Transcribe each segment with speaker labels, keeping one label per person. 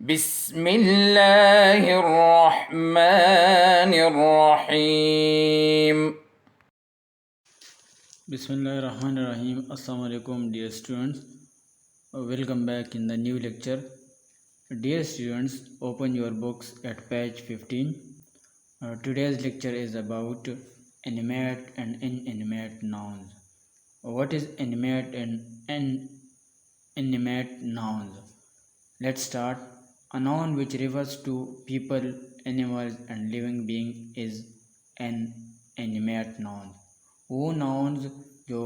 Speaker 1: बिस्मिल्लाहिर्रहमानिर्रहीम।
Speaker 2: Bismillahirrahmanirrahim. Assalamu alaikum, dear students. Welcome back in the new lecture. Dear students, open your books at page 15. Today's lecture is about animate and inanimate nouns. What is animate and inanimate nouns? Let's start. A noun which refers to people, animals and living being is an animate noun. वो nouns जो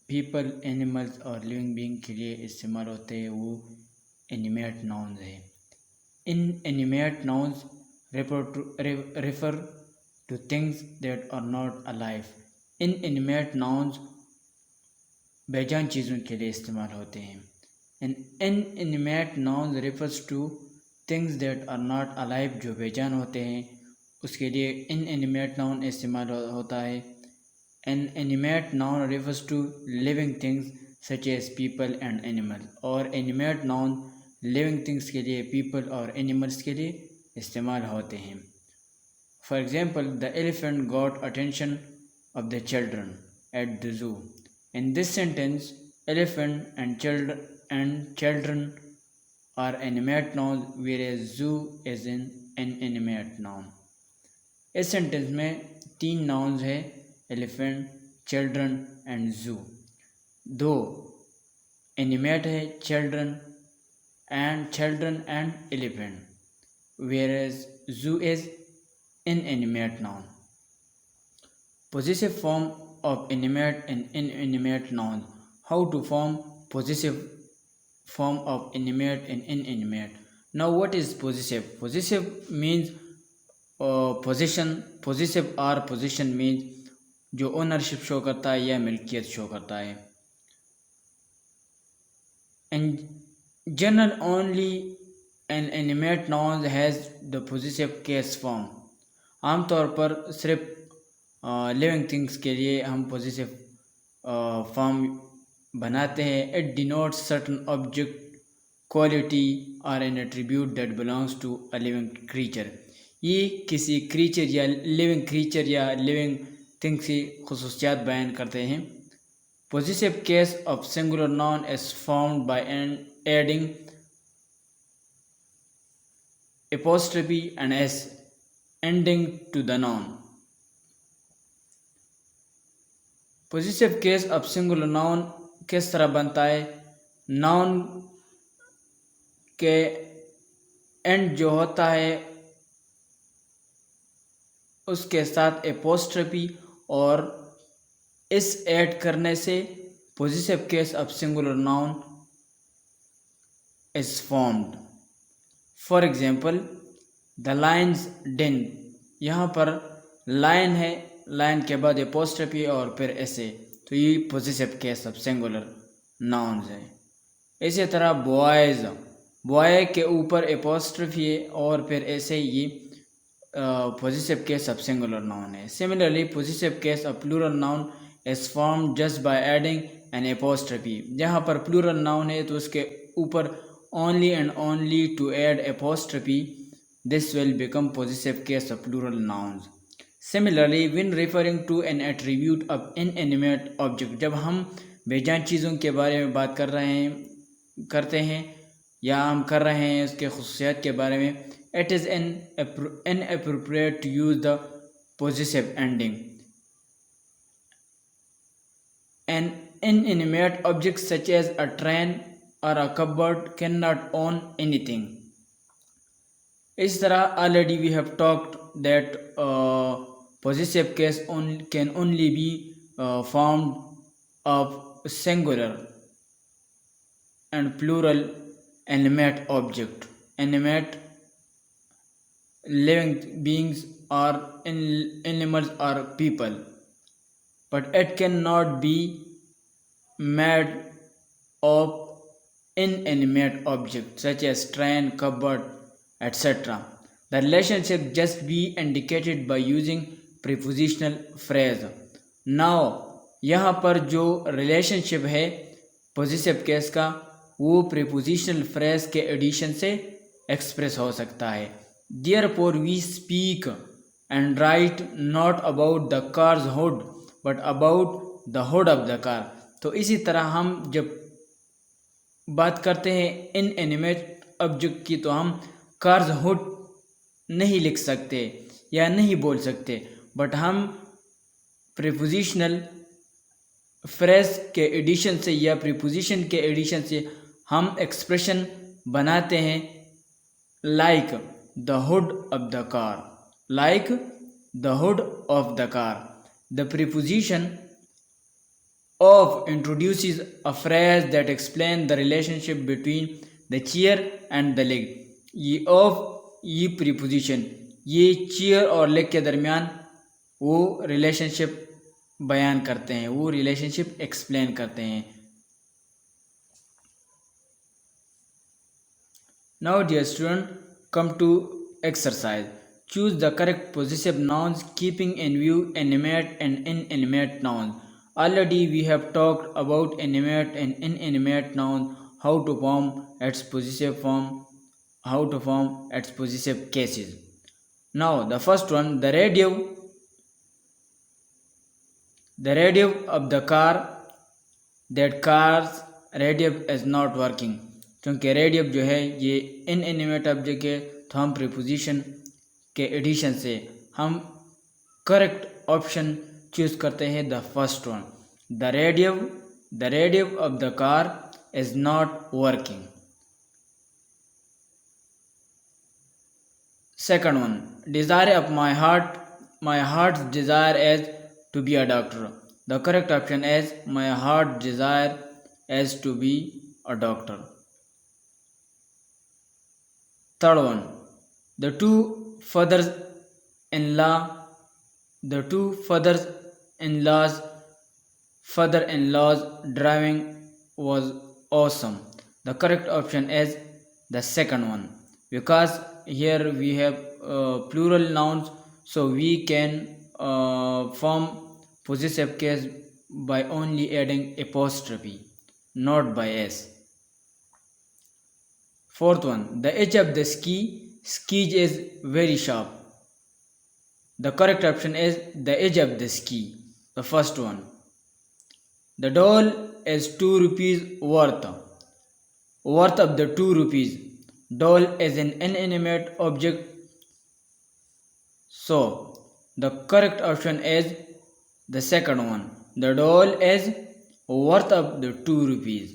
Speaker 2: people, animals और living being के लिए इस्तेमाल होते हैं वो animate nouns है. Inanimate nouns refer to things that are not alive. Inanimate nouns बेजान चीज़ों के लिए इस्तेमाल होते हैं. An inanimate noun refers to things that are not alive, जो बेजान होते हैं उसके लिए inanimate noun इस्तेमाल होता है. An animate noun refers to living things such as people and animals, और animate noun living things के लिए people और animals के लिए इस्तेमाल होते हैं. For example, the elephant got attention of the children at the zoo. In this sentence, elephant and children are animate nouns, whereas zoo is an inanimate noun. इस sentence में तीन नाउन्स है, एलिफेंट, चिल्ड्रन एंड जू. दो animate है, children and elephant, whereas zoo is inanimate noun. Possessive form of animate and inanimate nouns. How to form possessive form of animate and inanimate. Now what is possessive? Possessive means possession. Possessive or possession means जो ownership show करता है या मिल्कियत show करता है. In general, only an animate noun has the possessive case form. आमतौर पर सिर्फ living things के लिए हम पोजेसिव फॉर्म बनाते हैं. It denotes certain object, quality और an attribute that belongs to a living creature. ये किसी क्रीचर या लिविंग क्रीचर या लिविंग थिंग्स की खुसूसियात बयान करते हैं. Possessive case of singular noun is formed by adding apostrophe and S ending to the noun. Possessive case of singular noun किस तरह बनता है? नाउन के एंड जो होता है उसके साथ एपोस्ट्रोफी और इस ऐड करने से possessive case of singular noun is formed. For example, the lion's den. यहाँ पर लायन है, लाइन के बाद एपोस्ट्रोफी और फिर ऐसे, तो ये possessive case of singular nouns है. इसी तरह बॉयज़, बॉय के ऊपर एपोस्ट्रोफी है और फिर ऐसे ये possessive case of singular noun है. Similarly, possessive case of plural noun is formed just by adding an apostrophe. जहाँ पर प्लूरल नाउन है तो उसके ऊपर only and only to add apostrophe, this will become possessive case of plural nouns. Similarly, when referring to an attribute of inanimate object, जब हम बेजान चीज़ों के बारे में बात करते हैं या हम कर रहे हैं उसके खुसूसियात के बारे में, it is inappropriate to use the possessive ending. An inanimate object such as a train or a cupboard cannot own anything. इस तरह already we have talked that possessive case can only be formed of singular and plural animate object. Animate living beings or animals or people, but it cannot be made of inanimate objects such as train, cupboard, etc. The relationship just be indicated by using prepositional phrase. Now यहाँ पर जो relationship है possessive case का वो prepositional phrase के addition से express हो सकता है। Therefore we speak and write not about the car's hood but about the hood of the car। तो इसी तरह हम जब बात करते हैं इनएनिमेट ऑब्जेक्ट की तो हम कार्स हुड नहीं लिख सकते या नहीं बोल सकते, बट हम प्रीपोजिशनल फ्रेज के एडिशन से या प्रीपोजिशन के एडिशन से हम एक्सप्रेशन बनाते हैं like the hood of the car, like the hood of the car. The preposition of introduces a phrase that explains the relationship between the chair and the leg। ये of ये preposition ये chair और leg के दरमियान वो relationship बयान करते हैं, वो relationship explain करते हैं। Now dear student, come to exercise। Choose the correct possessive nouns keeping in view animate and inanimate nouns। Already we have talked about animate and inanimate nouns, how to form its possessive form, how to form its possessive cases. Now the first one, the radio of the car, that car's radio is not working। क्योंकि radio जो है ये inanimate object है तो हम preposition के addition से हम करेक्ट ऑप्शन चूज करते हैं the first one, the radio of the car is not working. Second one, desire of my heart desire as to be a doctor. The correct option is my heart desire as to be a doctor. Third one, the two father-in-law's driving was awesome। The correct option is the second one, because here we have plural nouns, so we can form possessive case by only adding apostrophe, not by s। Fourth one, the edge of the skis is very sharp। The correct option is the edge of the ski, the first one। The doll is 2 rupees worth of the 2 rupees। Doll is an inanimate object, so the correct option is the second one, the doll is worth of the 2 rupees।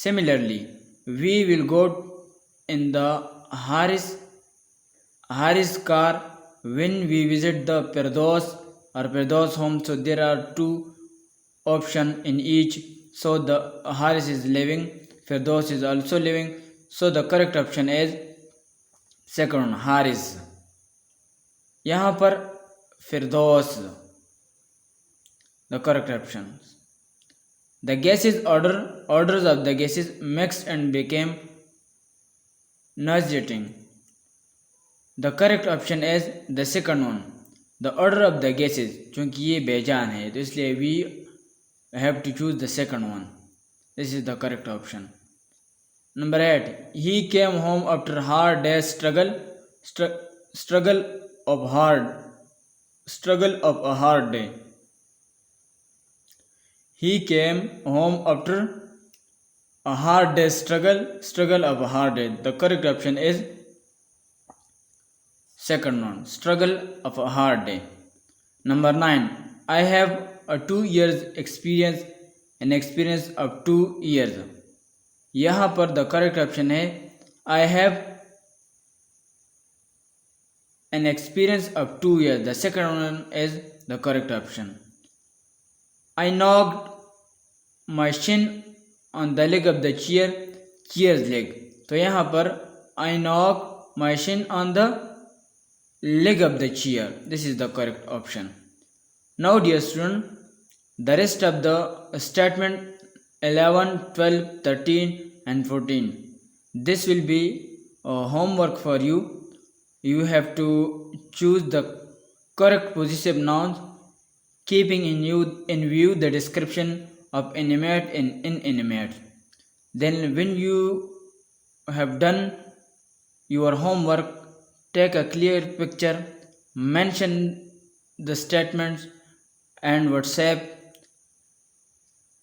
Speaker 2: Similarly, we will go in the Haris car when we visit the Firdaus home, so there are 2 options in each, so the Haris is living, Firdaus is also living, so the correct option is second one, Haris। यहाँ पर Firdaus the correct option। The gases orders of the gases mixed and became nauseating। The correct option is the second one, the order of the gases। चूँकि ये बेजान है तो इसलिए we have to choose the second one, this is the correct option। Number 8, he came home after hard day's struggle of a hard day। He came home after a hard day's struggle of a hard day। The correct option is second one, struggle of a hard day। Number 9, I have a 2 years experience, an experience of 2 years। यहाँ पर the correct option है I have an experience of 2 years। The second one is the correct option। I knocked my shin on the leg of the chair's leg। तो यहाँ पर I knocked my shin on the leg of the chair, this is the correct option। Now dear student, the rest of the statement 11, 12, 13 and 14, this will be homework for you। You have to choose the correct possessive nouns keeping in view the description of animate and inanimate। Then when you have done your homework. Take a clear picture, mention the statements, and WhatsApp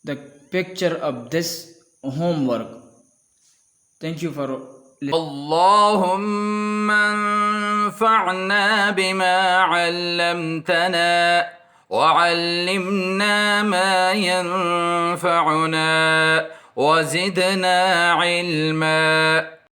Speaker 2: the picture of this homework. Thank you for listening.
Speaker 1: اللهم انفعنا بما علمتنا وعلمنا ما ينفعنا وزدنا علما.